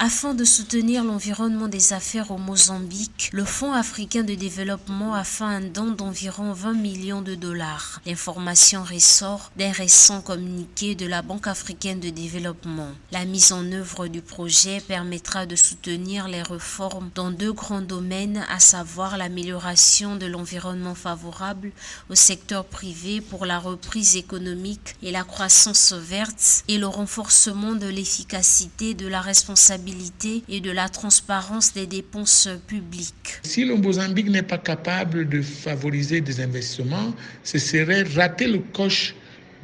Afin de soutenir l'environnement des affaires au Mozambique, le Fonds africain de développement a fait un don d'environ 20 millions de dollars. L'information ressort d'un récent communiqué de la Banque africaine de développement. La mise en œuvre du projet permettra de soutenir les réformes dans deux grands domaines, à savoir l'amélioration de l'environnement favorable au secteur privé pour la reprise économique et la croissance verte et le renforcement de l'efficacité, de la responsabilité et de la transparence des dépenses publiques. Si le Mozambique n'est pas capable de favoriser des investissements, ce serait rater le coche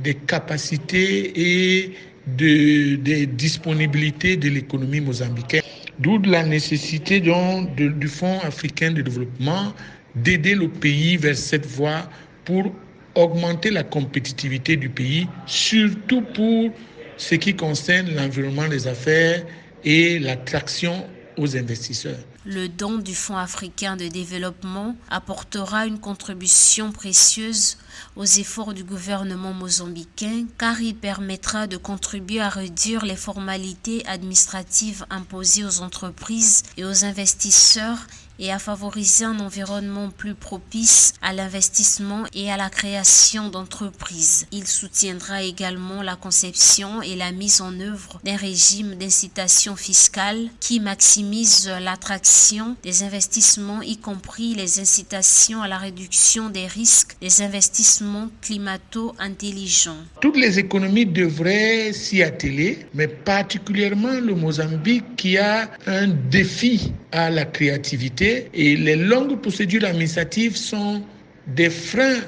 des capacités et des disponibilités de l'économie mozambicaine. D'où la nécessité du Fonds africain de développement d'aider le pays vers cette voie pour augmenter la compétitivité du pays, surtout pour ce qui concerne l'environnement des affaires et l'attraction aux investisseurs. Le don du Fonds africain de développement apportera une contribution précieuse aux efforts du gouvernement mozambicain car il permettra de contribuer à réduire les formalités administratives imposées aux entreprises et aux investisseurs et à favoriser un environnement plus propice à l'investissement et à la création d'entreprises. Il soutiendra également la conception et la mise en œuvre d'un régime d'incitation fiscale qui maximise l'attraction des investissements, y compris les incitations à la réduction des risques des investissements climato-intelligents. Toutes les économies devraient s'y atteler, mais particulièrement le Mozambique qui a un défi à la créativité. Et les longues procédures administratives sont des freins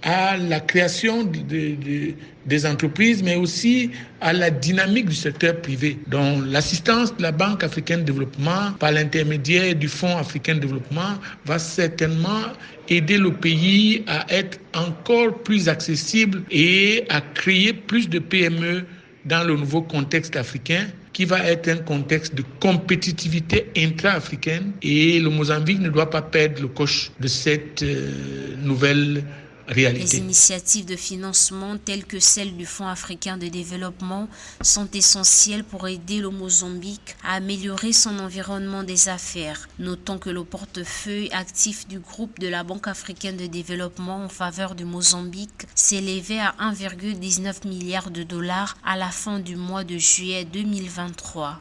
à la création des entreprises, mais aussi à la dynamique du secteur privé. Donc l'assistance de la Banque africaine de développement par l'intermédiaire du Fonds africain de développement va certainement aider le pays à être encore plus accessible et à créer plus de PME dans le nouveau contexte africain, qui va être un contexte de compétitivité intra-africaine, et le Mozambique ne doit pas perdre le coche de cette nouvelle réalité. Les initiatives de financement telles que celles du Fonds africain de développement sont essentielles pour aider le Mozambique à améliorer son environnement des affaires. Notons que le portefeuille actif du groupe de la Banque africaine de développement en faveur du Mozambique s'élevait à 1,19 milliard de dollars à la fin du mois de juillet 2023.